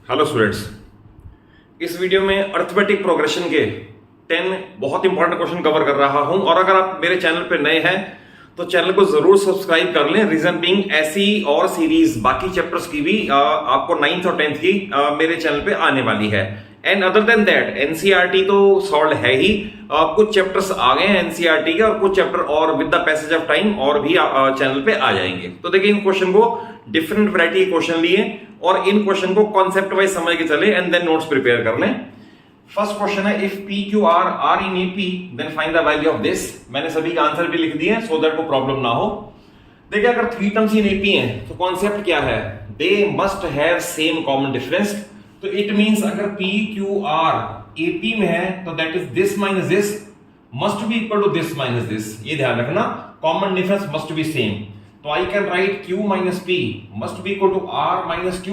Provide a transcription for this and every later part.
Hello students, इस video में arithmetic progression के 10 बहुत इंपॉर्टेंट क्वेश्चन कवर कर रहा हूं। और अगर आप मेरे चैनल पे नए हैं तो चैनल को जरूर सब्सक्राइब कर लें। रीजन बीइंग ऐसी और सीरीज बाकी चैप्टर्स की भी आपको 9th और 10th की मेरे चैनल पे आने वाली है। And other than that NCERT तो सॉल्व है ही, कुछ चैप्टर्स आ गए हैं एनसीईआरटी के और कुछ चैप्टर और with the passage of time और भी चैनल पे आ जाएंगे। तो देखिए, इन क्वेश्चन को डिफरेंट वैरायटी के क्वेश्चन लिए और इन क्वेश्चन को कॉन्सेप्ट वाइज समझ के चले एंड देन नोट्स प्रिपेयर कर लें। फर्स्ट क्वेश्चन है, if P Q R are in AP then find the value of this. मैंने सभी का आंसर भी लिख दिए हैं सो दैट को प्रॉब्लम ना हो। देखिए, अगर 3 टर्म्स इन एपी हैं तो कॉन्सेप्ट क्या है, they must have same common difference. तो इट मींस अगर पी क्यू आर एपी में है तो that is this minus this must be equal to this minus this. ये ध्यान रखना, common difference must be same. तो I can write q minus P must be equal to r minus q,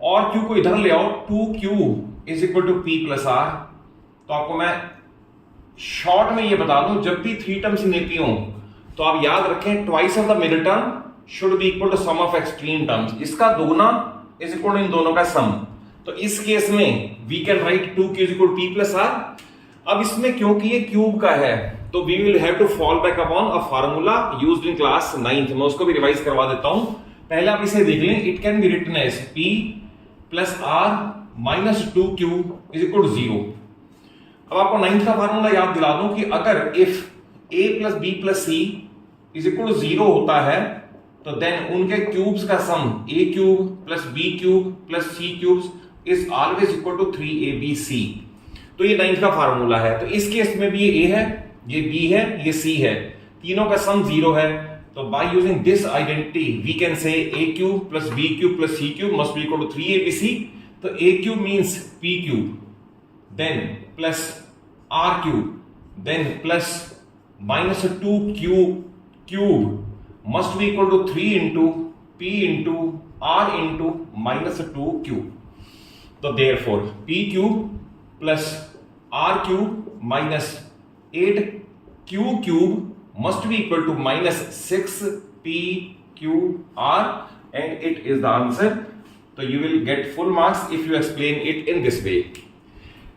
और q को इधर ले आओ, 2q is equal to p plus r। तो आपको मैं शॉर्ट में ये बता दूं, जब भी 3 टर्म्स इन एपी हो तो आप याद रखें twice of the middle term should be equal to sum of extreme terms. इसका दोगुना इज इक्वल टू इन दोनों का सम। तो इस केस में we can write 2q is equal to p plus r। अब इसमें क्योंकि ये क्यूब का है तो we will have to fall back upon a formula used in class 9th। मैं उसको भी रिवाइज करवा देता हूं। पहले आप इसे देख लें, it can be written as p plus r minus 2q is equal to 0। अब आपको 9th का फार्मूला याद दिला दूं कि अगर if a plus b plus c is equal to 0 होता है तो देन उनके क्यूब्स का sum a cube plus b cube plus c cubes is always equal to 3abc। तो ये 9th का फार्मूला है। तो इस केस में भी ये a है, ये b है, ये c है, तीनों का सम 0 है। तो by using this identity we can say a cube plus b cube plus c cube must be equal to 3abc। तो a cube means p cube then plus r cube then plus minus 2q cube must be equal to 3 into p into r into minus 2q। तो therefore p cube plus r cube minus 8q cube must be equal to minus 6pqr and it is the answer. So you will get full marks if you explain it in this way.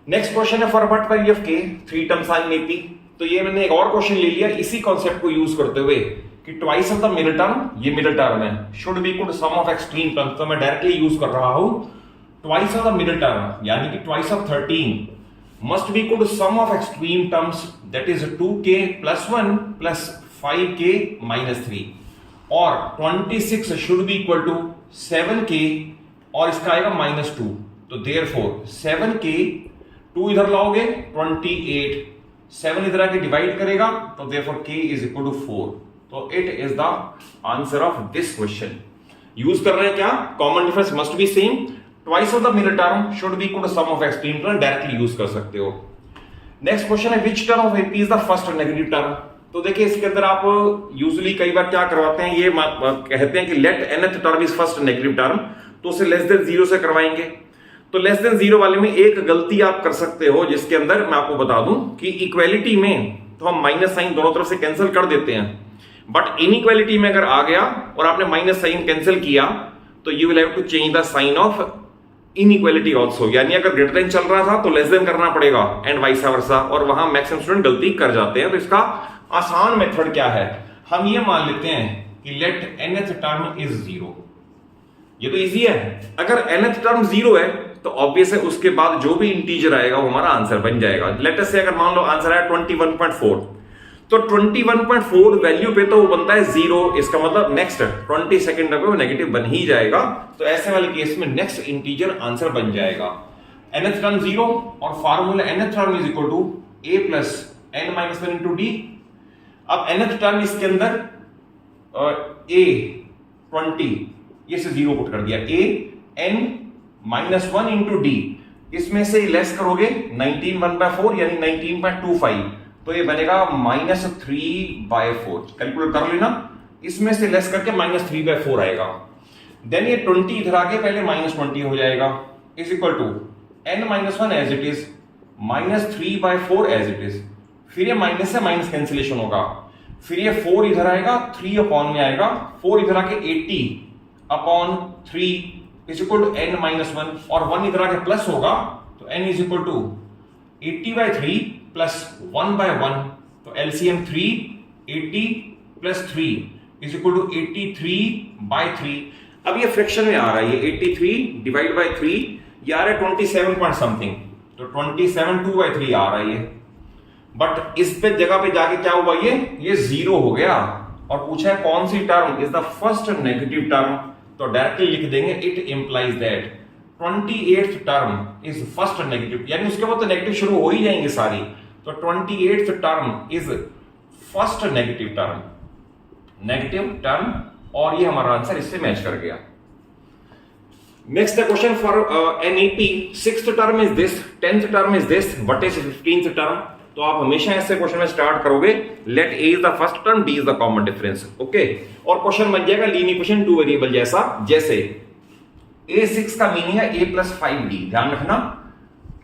Next question है, for what value of k 3 terms are in AP। तो ये मैंने एक और question ले लिया इसी concept को यूज करते हुए कि twice of the middle term, ये मिडिल टर्म है, should be equal to sum of extreme terms. तो मैं डायरेक्टली यूज कर रहा हूं twice of the middle term यानी कि twice of 13 must be equal to sum of extreme terms, that is 2k plus 1 plus 5k minus 3, और 26 should be equal to 7k और इसका आएगा minus 2। तो therefore 7k 2 इधर लाओगे 28, 7 इधर आके डिवाइड करेगा तो therefore k is equal to 4। तो it is the answer of this question। Use कर रहे हैं क्या, common difference must be same, twice of the middle term should be equal to sum of extreme term, directly use कर सकते हो। Next question है, which term of AP is the first negative term. तो देखिए, इसके अंदर आप usually कई बार क्या करवाते हैं, ये कहते हैं कि let nth term is first negative term, तो उसे लेस देन 0 से करवाएंगे। तो लेस देन 0 वाले में एक गलती आप कर सकते हो जिसके अंदर मैं आपको बता दूं कि इक्वेलिटी में तो हम माइनस साइन दोनों तरफ से कैंसिल कर देते हैं, बट इनइक्वालिटी में अगर आ गया और आपने माइनस साइन कैंसिल किया तो you will have to change the sign of inequality also. यानी अगर ग्रेटर देन चल रहा था तो लेस देन करना पड़ेगा एंड वाइस वर्सा, और वहां मैक्सिमम स्टूडेंट गलती कर जाते हैं। तो इसका आसान मेथड क्या है, हम ये मान लेते हैं कि लेट nth टर्म इज 0। ये तो इजी है, अगर nth टर्म 0 है तो ऑब्वियस है उसके बाद जो भी इंटीजर आएगा वो हमारा आंसर बन जाएगा। लेट अस से अगर मान लो आंसर आया 21.4, तो 21.4 वैल्यू पे तो वो बनता है 0, इसका मतलब नेक्स्ट 22nd पे वो नेगेटिव बन ही जाएगा। तो ऐसे वाले केस में नेक्स्ट इंटीजर आंसर बन जाएगा। nth टर्म 0 और formula nth term is equal to a plus n minus 1 into d. अब nth टर्म इसके अंदर a 20 ये से 0 पुट कर दिया, a n minus 1 into D, इसमें से लेस करोगे 19 1/4 यानी 19.25, तो ये बनेगा माइनस 3/4। कैलकुलेट कर लेना, इसमें से लेस करके माइनस 3/4 आएगा। देन ये 20 इधर आके पहले माइनस 20 हो जाएगा is equal to n minus 1 as it is minus 3/4 as it is. फिर ये माइनस से माइनस कैंसिलेशन होगा, फिर ये 4 इधर आएगा 3 अपॉन में आएगा, 4 इधर आके 80 upon 3 is equal to n minus 1 और 1 इधर आके प्लस होगा तो n is equal to 80/3 plus 1/1 तो LCM 3 80 plus 3 is equal to 83/3। अब ये फ्रैक्शन में आ रहा है, ये 83 डिवाइड बाय 3 ये आ रहा है 27 पॉइंट समथिंग, तो 27 2/3 आ रहा है ये। बट इस पे जगह पे जाके क्या हुआ, ये 0 हो गया और पूछा है कौन सी term is the first negative term, तो डायरेक्टली लिख देंगे it implies that 28th term is first negative, यानी उसके बाद तो नेगेटिव शुरू हो ही जाएंगे सारी, तो 28th term is first negative term और ये हमारा आंसर इससे मैच कर गया। Next question for an AP, 6th term is this, 10th term is this, what is 15th term. तो आप हमेशा ऐसे क्वेश्चन में स्टार्ट करोगे, let a is the first term, d is the common difference, okay. और question बन जाएगा linear equation 2 variable जैसा, जैसे a6 का मीनिंग है a प्लस 5d, ध्यान रखना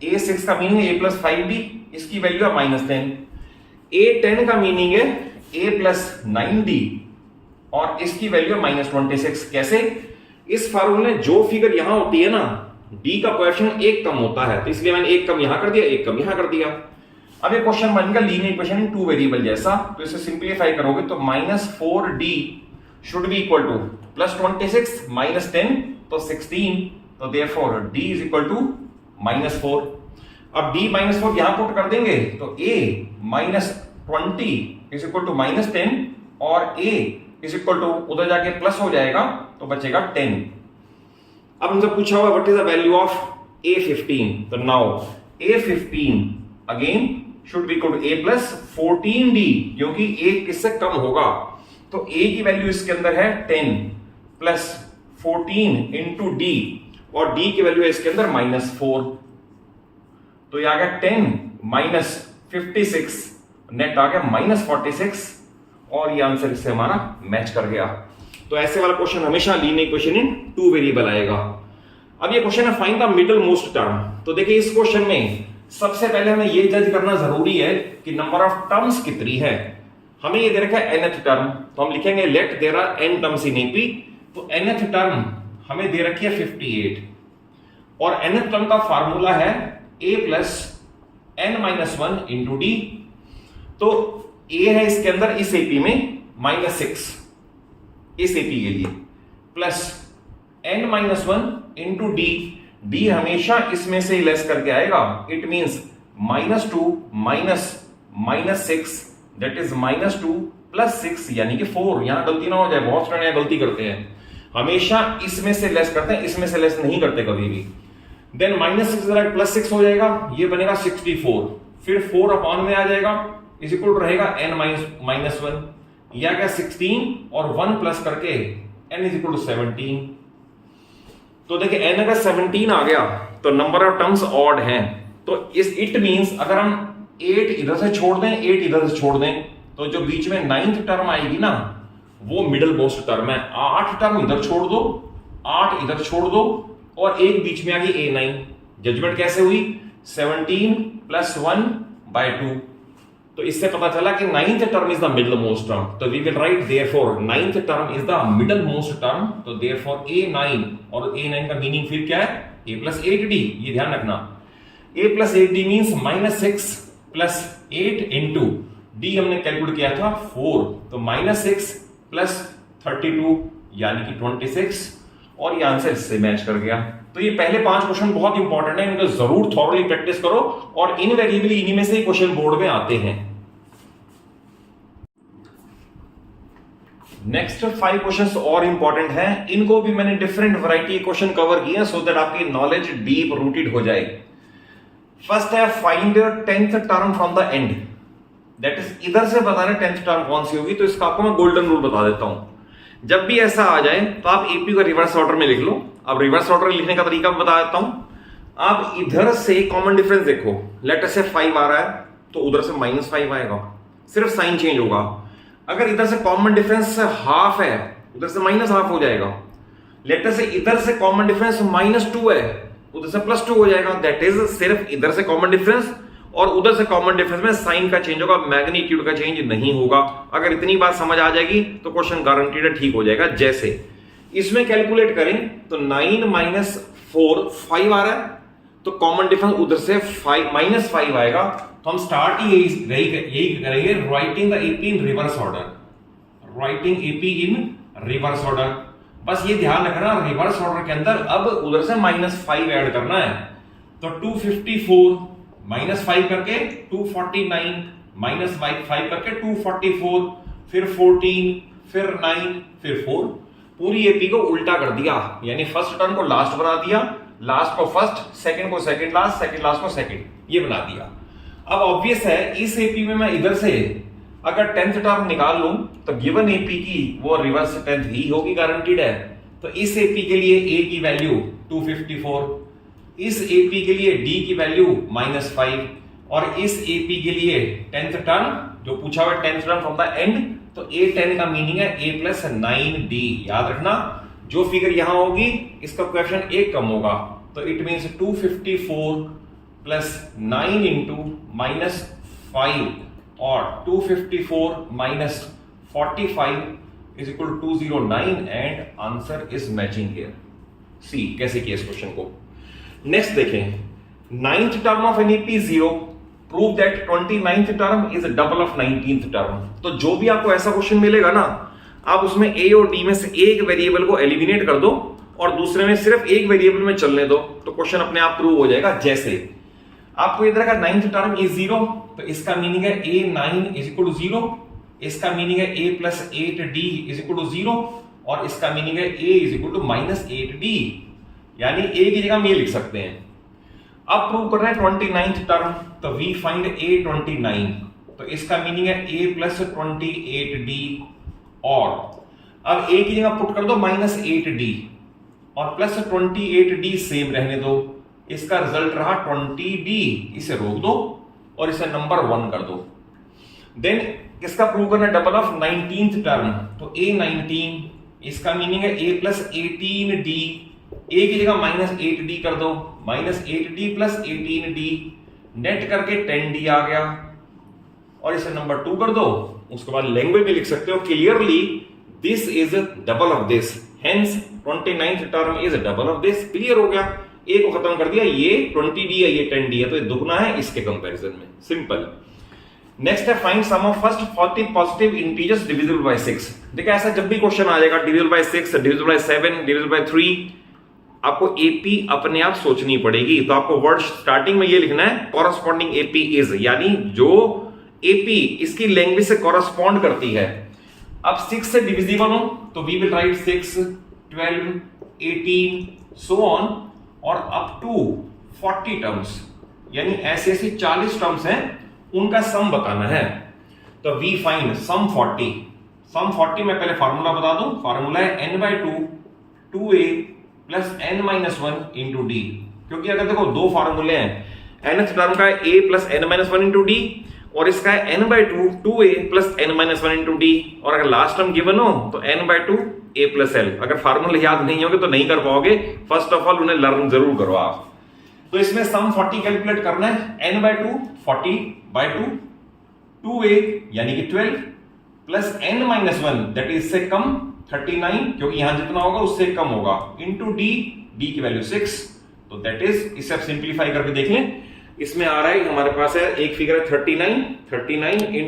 a6 का मीनिंग है a प्लस 5d, इसकी वैल्यू है -10। a10 का मीनिंग है a प्लस 9d और इसकी वैल्यू है -26। कैसे? इस फार्मूले में जो फिगर यहां होती है ना, d का कोएफिशिएंट एक कम होता है, तो इसलिए मैंने एक कम यहां कर दिया, एक कम यहां कर दिया। अब ये क्वेश्चन बनेगा लीनियर इक्वेशन इन 2 वेरिएबल जैसा, तो इसे सिंपलीफाई करोगे तो -4d should be equal to +26 -10 तो 16, तो therefore d is equal to -4। अब d -4 यहां पुट कर देंगे तो a -20 इज इक्वल टू -10 और a इज इक्वल टू उधर जाके प्लस हो जाएगा तो बचेगा 10। अब हमसे पूछा हुआ what is the value of a15, तो now a15 again should be equal to a plus 14d, क्योंकि a किससे कम होगा, तो a की वैल्यू इसके अंदर है 10 प्लस 14 इंटू d और d की वैल्यू है इसके अंदर -4, तो ये आ गया 10 माइनस 56, नेट आ गया -46 और ये आंसर इससे हमारा मैच कर गया। तो ऐसे वाला क्वेश्चन हमेशा लीनियर इक्वेशन इन 2 वेरिएबल आएगा। अब ये क्वेश्चन है find the middle most term, तो देखिए इस क्वेश्चन में सबसे पहले हमें ये जज करना जरूरी है कि नंबर ऑफ टर्म्स कितनी है। हमें ये दे रखा है nth टर्म, तो हम लिखेंगे let there are n terms in AP, तो nth टर्म हमें दे रखी है 58 और nth टर्म का फार्मूला है a plus n-1 into d, तो a है इसके अंदर इस एपी में -6 इस एपी के लिए, plus n-1 into D, D हमेशा इसमें से लेस करके आएगा, it means -2 minus 6 that is -2 plus 6 यानी कि 4। यहां गलती ना हो जाए, बहुत स्टूडेंट यहां गलती करते हैं, हमेशा इसमें से लेस करते हैं, इसमें से लेस नहीं करते कभी भी। देन -6 प्लस 6 हो जाएगा, ये बनेगा 64, फिर 4 अपॉन में आ जाएगा इज इक्वल टू रहेगा n-1, या क्या 16 और 1 प्लस करके n इज इक्वल टू 17। तो देखिए n अगर 17 आ गया तो नंबर ऑफ टर्म्स ऑड हैं, तो इस इट मींस अगर हम 8 इधर से छोड़ दें 8 इधर से छोड़ दें तो जो बीच में 9th टर्म आएगी ना वो मिडिल मोस्ट टर्म है। 8 टर्म इधर छोड़ दो, 8 इधर छोड़ दो और एक बीच में आ गई a9। जजमेंट कैसे हुई? 17 प्लस 1/2, तो इससे पता चला कि 9th term is the middle most term, तो we will write therefore 9th term is the middle most term, तो देयरफॉर a9, और a9 का मीनिंग फिर क्या है? a प्लस 8d, ये ध्यान रखना, a plus 8d means -6 plus 8 into d हमने कैलकुलेट किया था 4, तो -6 प्लस 32 यानी कि 26 और ये आंसर इससे मैच कर गया। तो ये पहले 5 क्वेश्चन बहुत इंपॉर्टेंट है, इनको जरूर थॉरली प्रैक्टिस करो और इनवेरिएबली इन्हीं में से ही क्वेश्चन बोर्ड में आते हैं। नेक्स्ट 5 क्वेश्चंस और इंपॉर्टेंट हैं, इनको भी मैंने डिफरेंट वैरायटी क्वेश्चन कवर किए सो दैट आपकी नॉलेज डीप रूटेड हो जाए। फर्स्ट है find 10th term from the end, that is इधर से बताना 10th टर्म कौन सी होगी। तो इसका आपको मैं गोल्डन रूल बता देता हूं, जब भी ऐसा आ जाए तो आप एपी को रिवर्स ऑर्डर में लिख लो। अब रिवर्स ऑर्डर लिखने का तरीका बता देता हूं, आप इधर से कॉमन डिफरेंस देखो, लेटर से 5 आ रहा है तो उधर से -5 आएगा, सिर्फ साइन चेंज होगा। अगर इधर से कॉमन डिफरेंस हाफ है उधर से -हाफ हो जाएगा। लेटर से इधर से कॉमन डिफरेंस -2 है उधर से +2 हो जाएगा, दैट इज सिर्फ इधर से कॉमन डिफरेंस और उधर से कॉमन डिफरेंस में साइन का चेंज होगा, मैग्नीट्यूड का चेंज नहीं होगा। अगर इतनी बात समझ आ जाएगी तो क्वेश्चन गारंटीड ठीक हो जाएगा। जैसे इसमें कैलकुलेट करें तो 9 माइनस 4 5 आ रहा है, तो कॉमन डिफरेंस उधर से 5 माइनस 5 आएगा। तो हम स्टार्ट ही यही करेंगे, writing the AP in reverse order, writing AP in reverse order. बस ये ध्यान रखना रिवर्स ऑर्डर के अंदर अब उधर से -5 ऐड करना है। तो 254 -5 करके 249 -5 करके 244, फिर 14, फिर 9, फिर 4। पूरी एपी को उल्टा कर दिया, यानी फर्स्ट टर्म को लास्ट बना दिया, लास्ट को फर्स्ट, सेकंड को सेकंड लास्ट, सेकंड लास्ट को सेकंड, ये बना दिया। अब ऑब्वियस है इस एपी में मैं इधर से अगर 10th टर्म निकाल लूं तो गिवन एपी की वो रिवर्स 10th ही होगी, गारंटीड है। तो इस एपी के लिए ए की वैल्यू 254, इस एपी के लिए डी की वैल्यू -5 और इस एपी के लिए 10th टर्म जो पूछा हुआ 10th term from the end, तो A10 का मीनिंग है A + 9D। याद रखना जो फिगर यहां होगी इसका कोएफिशिएंट 1 कम होगा, तो इट मींस 254 + 9 × -5 और 254 - 45 = 209 and answer is matching here. See कैसे किया इस क्वेश्चन को। नेक्स्ट देखें, 9th term of an AP 0, prove that 29th term is double of 19th term. तो जो भी आपको ऐसा क्वेश्चन मिलेगा ना, आप उसमें ए और डी में से एक वेरिएबल को एलिमिनेट कर दो और दूसरे में सिर्फ एक वेरिएबल में चलने दो, तो क्वेश्चन अपने आप प्रूव हो जाएगा। जैसे आपको इधर का 9th टर्म इज 0, तो इसका मीनिंग है A9 = 0, इसका मीनिंग है A + 8D = 0 और इसका मीनिंग है A = -8D, यानी A की जगह हम ये लिख सकते हैं। अब प्रूव करना है 29th टर्म, तो वी फाइंड A29, तो इसका मीनिंग है A + 28D और अब A की जगह पुट कर दो -8D और +28D सेम रहने दो, इसका रिजल्ट रहा 20D, इसे रोक दो और इसे नंबर 1 कर दो। देन किसका प्रूव करना है डबल ऑफ 19th टर्म, तो A19, इसका मीनिंग है A + 18D, A की जगह -8D कर दो, -8D + 18D, नेट करके 10D आ गया और इसे नंबर 2 कर दो। उसके बाद लैंग्वेज में लिख सकते हो clearly this is double of this, hence 29th term is double of this. Clear हो गया, ए को खत्म कर दिया, ये 20D है ये 10D है, तो ये दुगना है इसके कंपैरिजन में, सिंपल। नेक्स्ट है find sum of first 40 positive integers divisible by 6। देखिए ऐसा जब भी क्वेश्चन आ जाएगा divisible by 6, divisible by 7, divisible by 3, आपको एपी अपने आप सोचनी पड़ेगी। तो आपको वर्ड स्टार्टिंग में ये लिखना है कॉरस्पॉन्डिंग एपी इज, यानी जो एपी इसकी लैंग्वेज से कॉरस्पॉन्ड करती है। अब 6 से डिविजिबल हो तो we will write 6, 12, 18 so on और अप टू 40 टर्म्स, यानी ऐसे ऐसे 40 टर्म्स हैं, उनका सम बताना है। तो वी फाइंड सम 40। सम 40 में पहले फार्मूला बता दूं, फार्मूला है n/2 2a + n-1 × d। क्योंकि अगर देखो दो फार्मूले हैं, nth टर्म का है a + n-1 × d और इसका है n/2 2a + n-1 × d, और अगर लास्ट टर्म गिवन हो तो n/2 a + l। अगर फार्मूले याद नहीं होंगे तो नहीं कर पाओगे, फर्स्ट ऑफ ऑल उन्हें लर्न जरूर करो आप। तो इसमें सम 40 कैलकुलेट करना है, n/2 40/2, 2a यानी कि 12 + n-1 दैट इज से कम 39, क्योंकि यहां जितना होगा उससे कम होगा, इनटू d, d की वैल्यू 6, तो दैट इज, इसे आप सिंपलीफाई करके देख लें। इसमें आ रहा है हमारे पास है एक फिगर है 39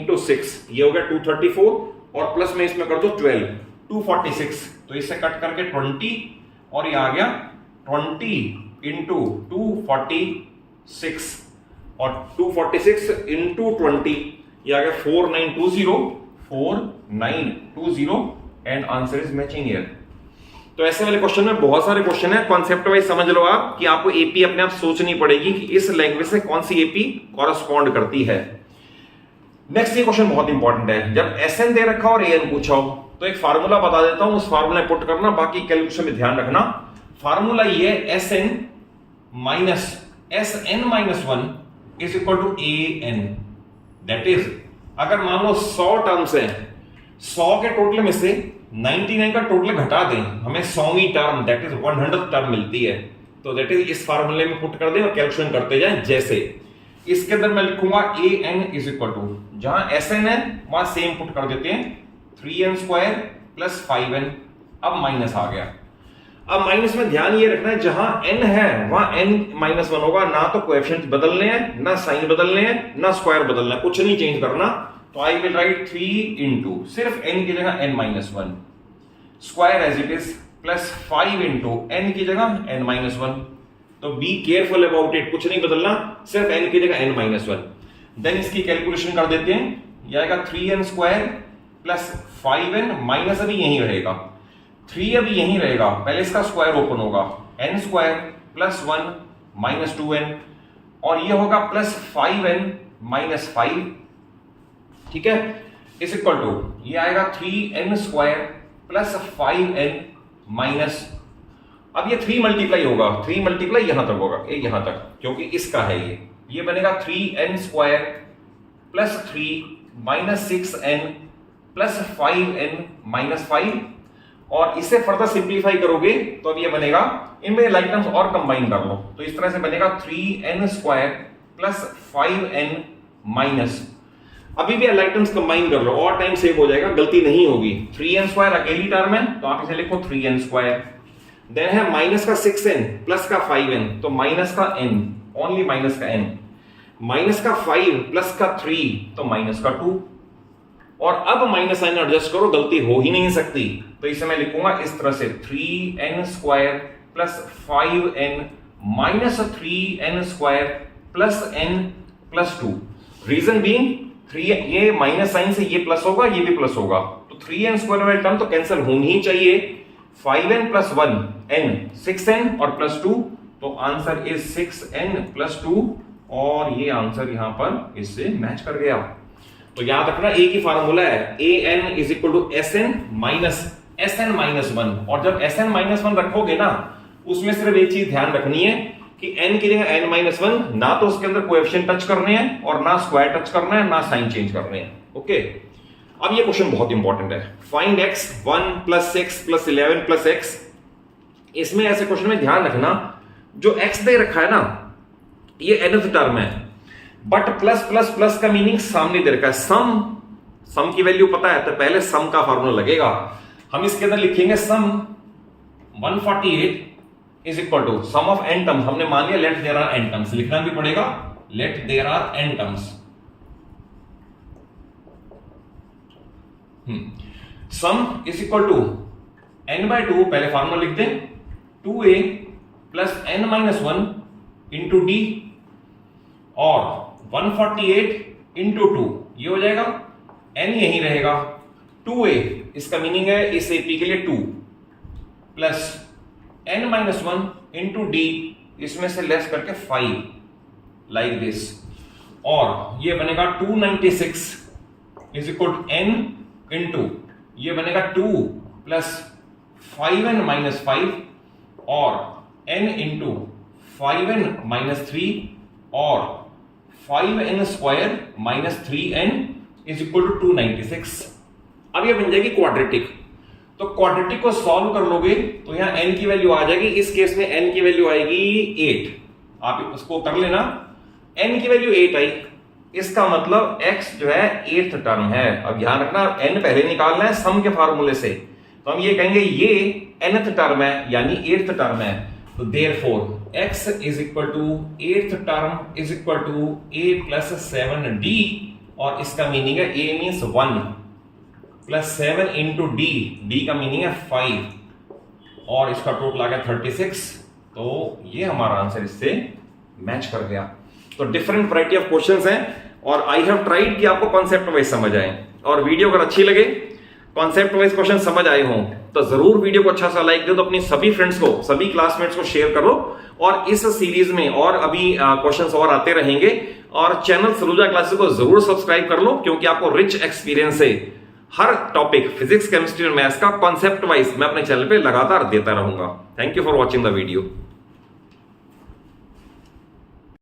× 6, ये हो गया 234 और प्लस में इसमें कर दो 12, 246, तो इससे कट करके 20 और ये आ गया 20 × 246 और 246 × 20 ये आ गया 4920 and answer is matching here. तो ऐसे वाले क्वेश्चन में बहुत सारे क्वेश्चन है, कॉन्सेप्ट वाइज समझ लो आप कि आपको एपी अपने आप सोचनी पड़ेगी कि इस लैंग्वेज से कौन सी एपी कॉरस्पॉन्ड करती है। नेक्स्ट ये क्वेश्चन बहुत इंपॉर्टेंट है, जब एसएन दे रखा और एएन पूछा हो तो एक फार्मूला बता देता हूं, उस फार्मूला पुट करना, बाकी कैलकुलेशन में ध्यान रखना। फार्मूला ये है SN - SN-1 is equal to AN। That is अगर मान लो 100 टर्म्स हैं, 100 के टोटल में से 99 का टोटल घटा दें, हमें 100वीं term that is 100th term मिलती है। तो दैट इज इस फार्मूले में पुट कर दें और कैलकुलेशन करते जाएं। जैसे इसके अंदर मैं लिखूंगा AN इज इक्वल टू, जहां SN है वहां सेम पुट कर देते हैं 3n² + 5n अब माइनस आ गया। अब माइनस में ध्यान ये रखना है जहां n है वहां n-1 होगा, ना तो कोएफिशिएंट बदलने हैं, ना साइन बदलने हैं, ना स्क्वायर बदलना है, कुछ नहीं चेंज करना। तो आई विल राइट 3 इंटू सिर्फ n की जगह n-1 square as it is plus 5 into n की जगह n-1। तो बी केयरफुल अबाउट इट, कुछ नहीं बदलना, सिर्फ n की जगह n-1। देन इसकी कैलकुलेशन कर देते हैं, यह आएगा 3n square plus 5n minus अभी यहीं रहेगा, 3 अभी यहीं रहेगा, पहले इसका स्क्वायर ओपन होगा, n square plus 1 minus 2n और ये होगा प्लस 5n माइनस 5, ठीक है, इज इक्वल टू ये आएगा 3n square plus 5n minus, अब ये 3 मल्टीप्लाई होगा, 3 मल्टीप्लाई यहां तक होगा, ये यहां तक, क्योंकि इसका है ये बनेगा 3n square plus 3 minus 6n plus 5n minus 5 और इसे फर्दर सिंप्लीफाई करोगे तो अब ये बनेगा, इनमें लाइक टर्म्स और कंबाइन कर लो तो इस तरह से बनेगा 3n square plus 5n minus, अभी भी लाइक टर्म्स कंबाइन कर लो और टाइम सेव हो जाएगा, गलती नहीं होगी। 3n स्क्वायर अकेली टर्म है तो आप इसे लिखो 3n स्क्वायर, देन है माइनस का 6n प्लस का 5n तो माइनस का n, ओनली माइनस का n, माइनस का 5 प्लस का 3 तो माइनस का 2 और अब माइनस साइन एडजस्ट करो, गलती हो ही नहीं सकती, तो इसे मैं लिखूंगा इस तरह से 3n square plus 5n minus 3n square plus n plus 2। Reason being 3, ये माइनस साइन से ये प्लस होगा, ये भी प्लस होगा, तो 3n स्क्वायर वाली टर्म तो कैंसिल होनी ही चाहिए, 5n प्लस 1 n 6n और प्लस 2, तो आंसर इज 6n प्लस 2 और ये आंसर यहां पर इससे मैच कर गया। तो याद रखना एक ही फार्मूला है, an is equal to sn minus 1 और जब sn माइनस 1 रखोगे ना उसमें सिर्फ एक चीज ध्यान रखनी है कि n की जगह n माइनस 1, ना तो उसके अंदर कोएफिशिएंट टच करने हैं और ना स्क्वायर टच करना है, ना साइन चेंज करने हैं। ओके, अब ये क्वेश्चन बहुत इंपॉर्टेंट है, find x 1 plus 6 plus 11 plus x। इसमें ऐसे क्वेश्चन में ध्यान रखना जो x दे रखा है ना ये nth टर्म है, बट प्लस प्लस प्लस का मीनिंग सामने दे रखा है, सम की वैल्यू पता है तो पहले सम का फार्मूला लगेगा, हम इसके अंदर लिखेंगे sum 148 is equal to sum of n terms, हमने मान लिया let there are n terms, लिखना भी पड़ेगा let there are n terms, sum is equal to n by 2, पहले फार्मूला लिख दें 2a plus n minus 1 into d और 148 इंटू 2 ये हो जाएगा, n यहीं रहेगा, 2a इसका मीनिंग है इस AP के लिए 2 plus n minus 1 into D, इसमें से लेस करके 5 लाइक दिस, और ये बनेगा 296 is equal to n into ये बनेगा 2 प्लस 5n माइनस 5 और n इंटू 5n माइनस 3 और 5n square minus 3n is equal to 296। अब ये बन जाएगी क्वाड्रेटिक, तो क्वाड्रेटिक को सॉल्व कर लोगे तो यहां n की वैल्यू आ जाएगी, इस केस में n की वैल्यू आएगी 8, आप उसको कर लेना, n की वैल्यू 8 आई, इसका मतलब x जो है 8th टर्म है। अब ध्यान रखना n पहले निकालना है सम के फार्मूले से, तो हम ये कहेंगे ये nth टर्म है यानी 8th टर्म है, तो therefore x is equal to 8th term is equal to a plus 7d और इसका मीनिंग है a means 1 plus 7 into d का मीनिंग है 5 और इसका टोटल आ गया 36, तो ये हमारा आंसर इससे मैच कर गया। तो डिफरेंट वैरायटी ऑफ क्वेश्चंस हैं और आई हैव ट्राइड कि आपको कॉन्सेप्ट वाइज समझ आए, और वीडियो अगर अच्छी लगे, कॉन्सेप्ट वाइज क्वेश्चन समझ आए हों तो जरूर वीडियो को अच्छा सा लाइक दो, तो अपनी सभी फ्रेंड्स को, सभी क्लासमेट्स को शेयर करो, और इस सीरीज में और अभी क्वेश्चंस और आते रहेंगे, और चैनल सलूजा क्लासेस को जरूर सब्सक्राइब कर लो क्योंकि आपको रिच एक्सपीरियंस है हर टॉपिक फिजिक्स, केमिस्ट्री और मैथ्स का कॉन्सेप्ट वाइज मैं अपने चैनल पे लगातार देता रहूंगा। Thank you for watching the video.